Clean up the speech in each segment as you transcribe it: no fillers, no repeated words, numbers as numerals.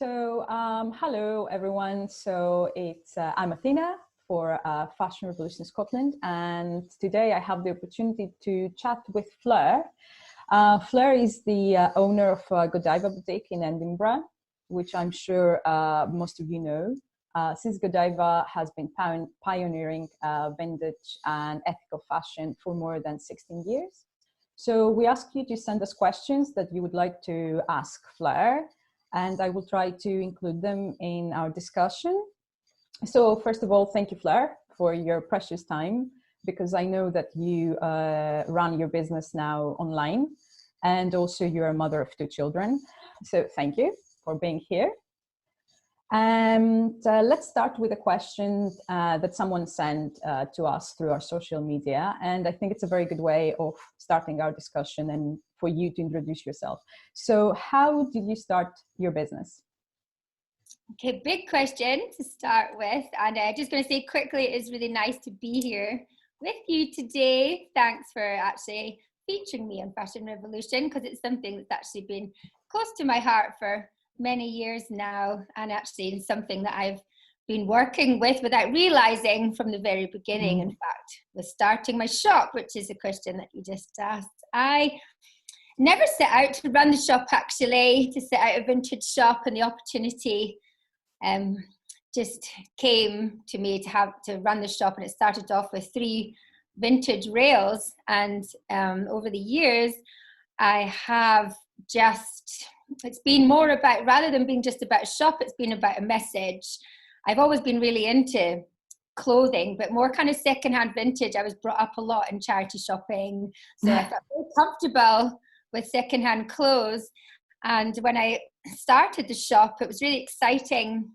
Hello everyone. I'm Athena for Fashion Revolution Scotland, and today I have the opportunity to chat with Fleur. Fleur is the owner of Godiva Boutique in Edinburgh, which I'm sure most of you know. Since Godiva has been pioneering vintage and ethical fashion for more than 16 years. So we ask you to send us questions that you would like to ask Fleur, and I will try to include them in our discussion. So first of all, thank you, Fleur, for your precious time, because I know that you run your business now online, and also you're a mother of 2 children. So thank you for being here. And let's start with a question that someone sent to us through our social media. And I think it's a very good way of starting our discussion and for you to introduce yourself. So how did you start your business? Okay, big question to start with. And just going to say quickly, it is really nice to be here with you today. Thanks for actually featuring me on Fashion Revolution, because it's something that's actually been close to my heart for many years now, and actually something that I've been working with without realizing from the very beginning. In fact, with starting my shop, which is a question that you just asked, I never set out to run the shop, actually, to set out a vintage shop, and the opportunity just came to me to run the shop. And it started off with 3 vintage rails, and over the years I have it's been more about, rather than being just about a shop, it's been about a message. I've always been really into clothing, but more kind of secondhand vintage. I was brought up a lot in charity shopping, so I felt very comfortable with secondhand clothes. And when I started the shop, it was really exciting,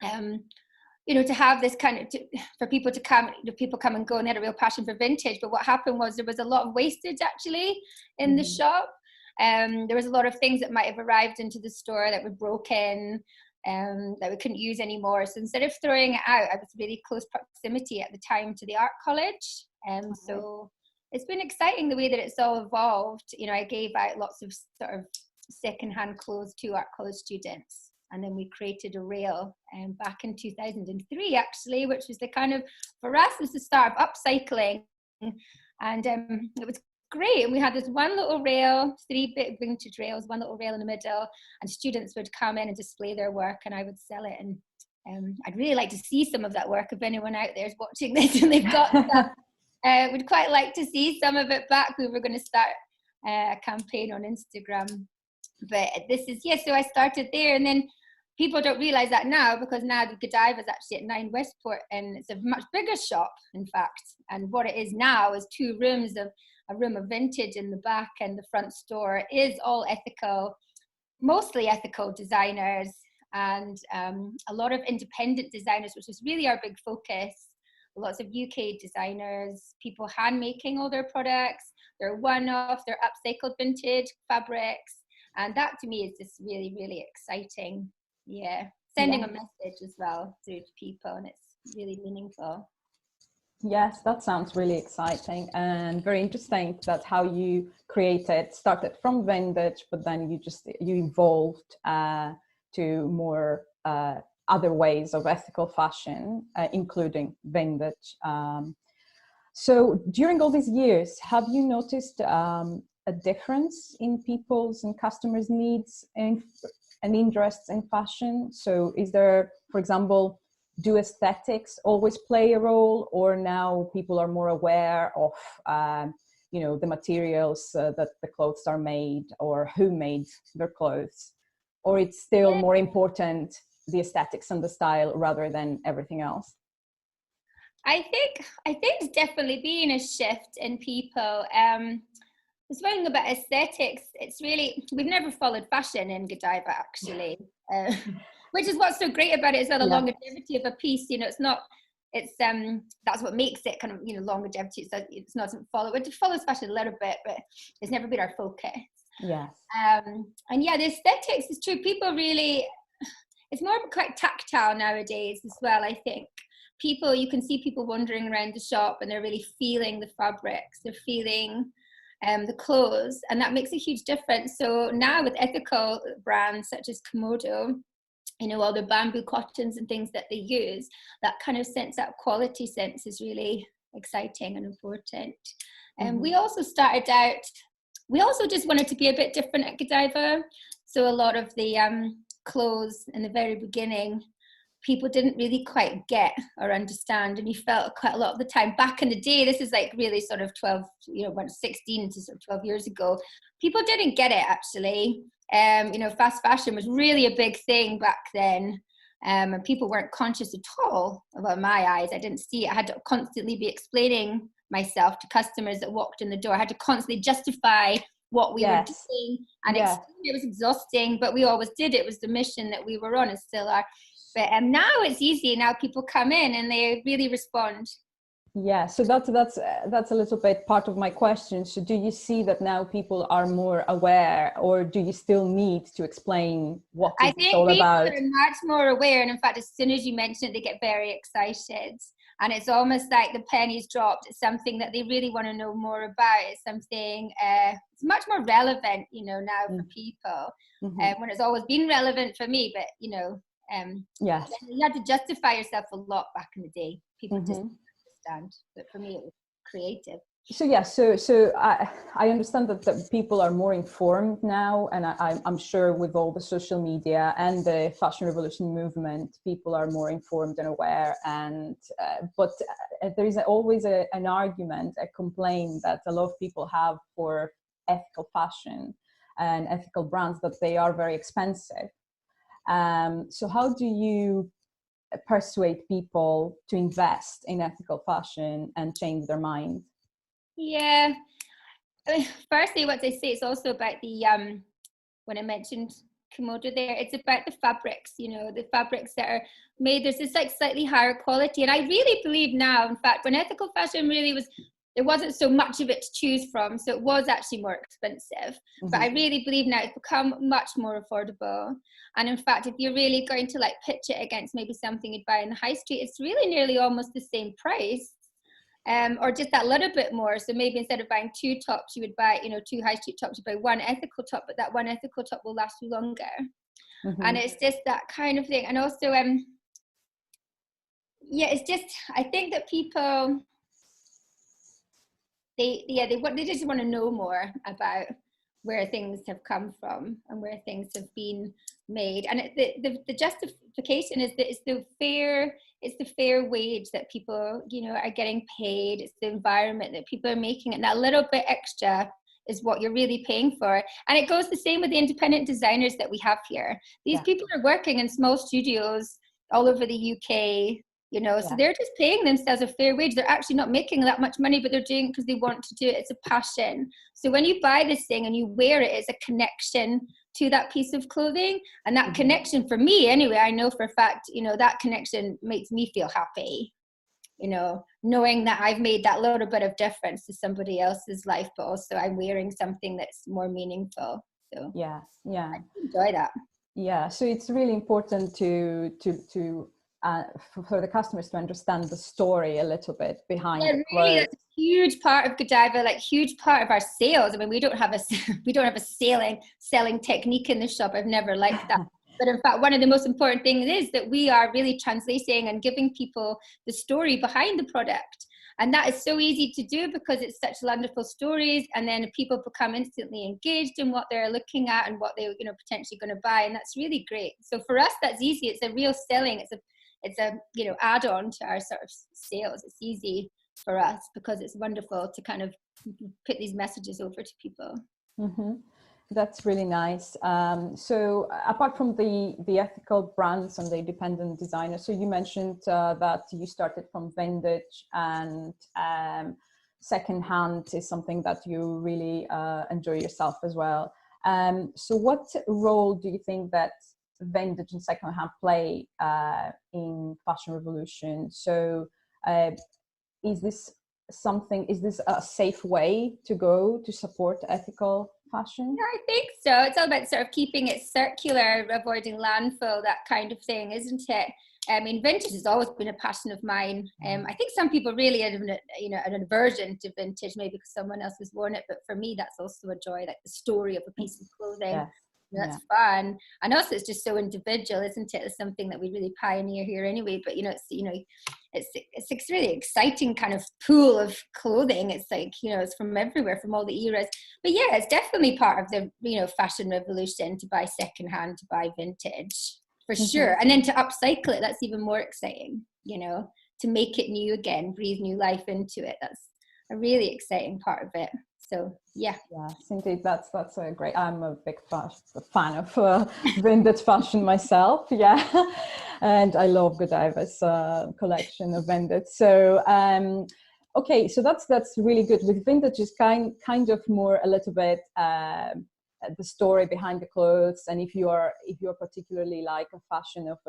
to have this kind of, for people to come, people come and go, and they had a real passion for vintage. But what happened was there was a lot of wastage actually in the shop. There was a lot of things that might have arrived into the store that were broken, that we couldn't use anymore. So instead of throwing it out, I was really close proximity at the time to the art college. So it's been exciting the way that it's all evolved. I gave out lots of sort of secondhand clothes to art college students. And then we created a rail back in 2003, actually, which was the kind of, for us, was the start of upcycling. And it was great. And we had this one little rail, 3 big vintage rails, one little rail in the middle, and students would come in and display their work, and I would sell it. And I'd really like to see some of that work. If anyone out there is watching this and they've got that, would quite like to see some of it back. We were going to start a campaign on Instagram. But this is, so I started there, and then people don't realize that now, because now the Godiva is actually at 9 Westport, and it's a much bigger shop, in fact. And what it is now is 2 rooms of a room of vintage in the back, and the front store is all ethical, mostly ethical designers, and a lot of independent designers, which is really our big focus. Lots of UK designers, people hand making all their products. They're one-off, they're upcycled vintage fabrics. And that to me is just really, really exciting. Sending a message as well through to people, and it's really meaningful. Yes, that sounds really exciting and very interesting. That's how you started from vintage, but then you evolved to more other ways of ethical fashion, including vintage. So during all these years, have you noticed a difference in people's and customers' needs and interests in fashion? So is there, for example, do aesthetics always play a role, or now people are more aware of the materials that the clothes are made, or who made their clothes, or it's still more important the aesthetics and the style rather than everything else? I think it's definitely been a shift in people. It's one thing about aesthetics. It's really, we've never followed fashion in Godiva, actually. Which is what's so great about it, is that the longevity of a piece, it's not, it's that's what makes it kind of, longevity. It's not follow, it follows fashion a little bit, but it's never been our focus. Yes. And the aesthetics is true. People really, it's more quite tactile nowadays as well, I think. You can see people wandering around the shop, and they're really feeling the fabrics, they're feeling the clothes, and that makes a huge difference. So now with ethical brands such as Komodo, you know, all the bamboo cottons and things that they use, that kind of sense, that quality sense is really exciting and important. And we also started out, we also just wanted to be a bit different at Godiva. So a lot of the clothes in the very beginning, people didn't really quite get or understand, and you felt quite a lot of the time back in the day, this is like really sort of 12, you know, 16 to sort of 12 years ago, people didn't get it actually. You know, fast fashion was really a big thing back then, and people weren't conscious at all. Well, in my eyes, I didn't see it. I had to constantly be explaining myself to customers that walked in the door. I had to constantly justify what we were doing, and it was exhausting, but we always did. It was the mission that we were on and still are. But now it's easy. Now people come in and they really respond. Yeah, so that's a little bit part of my question. So do you see that now people are more aware, or do you still need to explain what it's all about? I think people are much more aware, and in fact, as soon as you mention it, they get very excited. And it's almost like the pennies dropped. It's something that they really want to know more about. It's something it's much more relevant, you know, now for people. When it's always been relevant for me, but you know, yes, you had to justify yourself a lot back in the day. People just didn't understand, but for me, it was creative. So yeah, so I understand that people are more informed now, and I'm sure with all the social media and the fashion revolution movement, people are more informed and aware. And but there is always an argument, a complaint that a lot of people have for ethical fashion and ethical brands, that they are very expensive. So how do you persuade people to invest in ethical fashion and change their mind? Yeah. Firstly, what I say, it's also about the when I mentioned Komodo there, it's about the fabrics, you know, the fabrics that are made. There's this like slightly higher quality. And I really believe now, in fact, when ethical fashion really was, there wasn't so much of it to choose from. So it was actually more expensive. But I really believe now it's become much more affordable. And in fact, if you're really going to like pitch it against maybe something you'd buy in the high street, it's really nearly almost the same price. Or just that little bit more. So maybe instead of buying 2 tops, you would buy, you know, 2 high street tops, you buy 1 ethical top, but that 1 ethical top will last you longer. And it's just that kind of thing. And also, yeah, it's just, I think that people, they just want to know more about where things have come from and where things have been made. And the justification is that it's the fair wage that people, you know, are getting paid. It's the environment that people are making, and that little bit extra is what you're really paying for. And it goes the same with the independent designers that we have here. These people are working in small studios all over the UK, you know, so they're just paying themselves a fair wage. They're actually not making that much money, but they're doing it because they want to do it. It's a passion. So when you buy this thing and you wear it, it's a connection to that piece of clothing. And that connection, for me anyway, I know for a fact, you know, that connection makes me feel happy, you know, knowing that I've made that little bit of difference to somebody else's life, but also I'm wearing something that's more meaningful. So yeah, I enjoy that. Yeah, so it's really important to for the customers to understand the story a little bit behind the clothes. Really, that's a huge part of Godiva, like huge part of our sales. I mean, we don't have a selling technique in the shop. I've never liked that. But in fact, one of the most important things is that we are really translating and giving people the story behind the product. And that is so easy to do because it's such wonderful stories, and then people become instantly engaged in what they're looking at and what they're, you know, potentially going to buy, and that's really great. So for us, that's easy. It's a real selling. It's a you know, add-on to our sort of sales. It's easy for us because it's wonderful to kind of put these messages over to people. That's really nice. So apart from the ethical brands and the independent designers, so you mentioned that you started from vintage, and secondhand is something that you really enjoy yourself as well. So what role do you think that vintage and secondhand play in fashion revolution? So is this a safe way to go to support ethical fashion? Yeah, I think so. It's all about sort of keeping it circular, avoiding landfill, that kind of thing, isn't it? I mean, vintage has always been a passion of mine. I think some people really have an aversion to vintage, maybe because someone else has worn it. But for me, that's also a joy, like the story of a piece of clothing. That's fun. And also it's just so individual, isn't it? It's something that we really pioneer here anyway, but it's really exciting kind of pool of clothing. It's like, it's from everywhere, from all the eras. But yeah, it's definitely part of the, fashion revolution to buy secondhand, to buy vintage, for sure. And then to upcycle it, that's even more exciting, to make it new again, breathe new life into it. That's a really exciting part of it. So yeah. Yes, indeed, that's a great. I'm a big fan of vintage fashion myself. Yeah, and I love Godiva's collection of vintage. So okay, so that's really good. With vintage is kind of more a little bit the story behind the clothes, and if you're particularly like a fashion of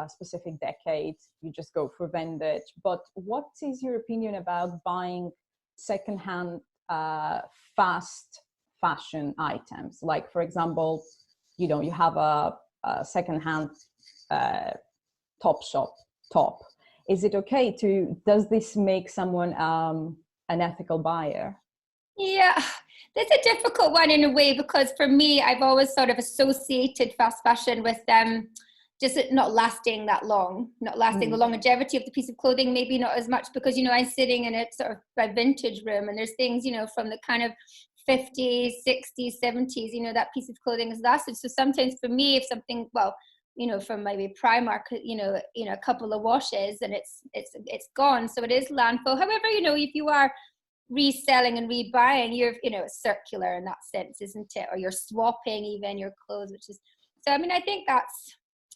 a specific decade, you just go for vintage. But what is your opinion about buying secondhand fast fashion items? Like, for example, you have a secondhand Topshop top. Is it okay does this make someone an ethical buyer? Yeah, that's a difficult one in a way, because for me, I've always sort of associated fast fashion with just not lasting that long, not lasting the longevity of the piece of clothing, maybe not as much, because, I'm sitting in a sort of a vintage room and there's things, from the kind of 50s, 60s, 70s, that piece of clothing has lasted. So sometimes for me, if something, from maybe Primark, a couple of washes and it's gone. So it is landfill. However, if you are reselling and rebuying, you're, it's circular in that sense, isn't it? Or you're swapping even your clothes, which is, so I mean, I think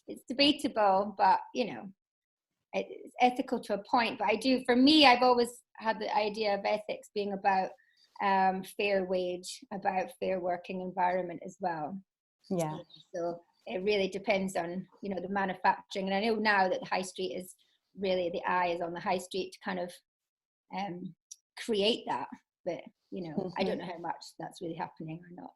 it's debatable, but it's ethical to a point. But for me, I've always had the idea of ethics being about fair wage, about fair working environment as well. Yeah. So it really depends on, the manufacturing. And I know now that the high street is really, the eye is on the high street to kind of create that. But, I don't know how much that's really happening or not.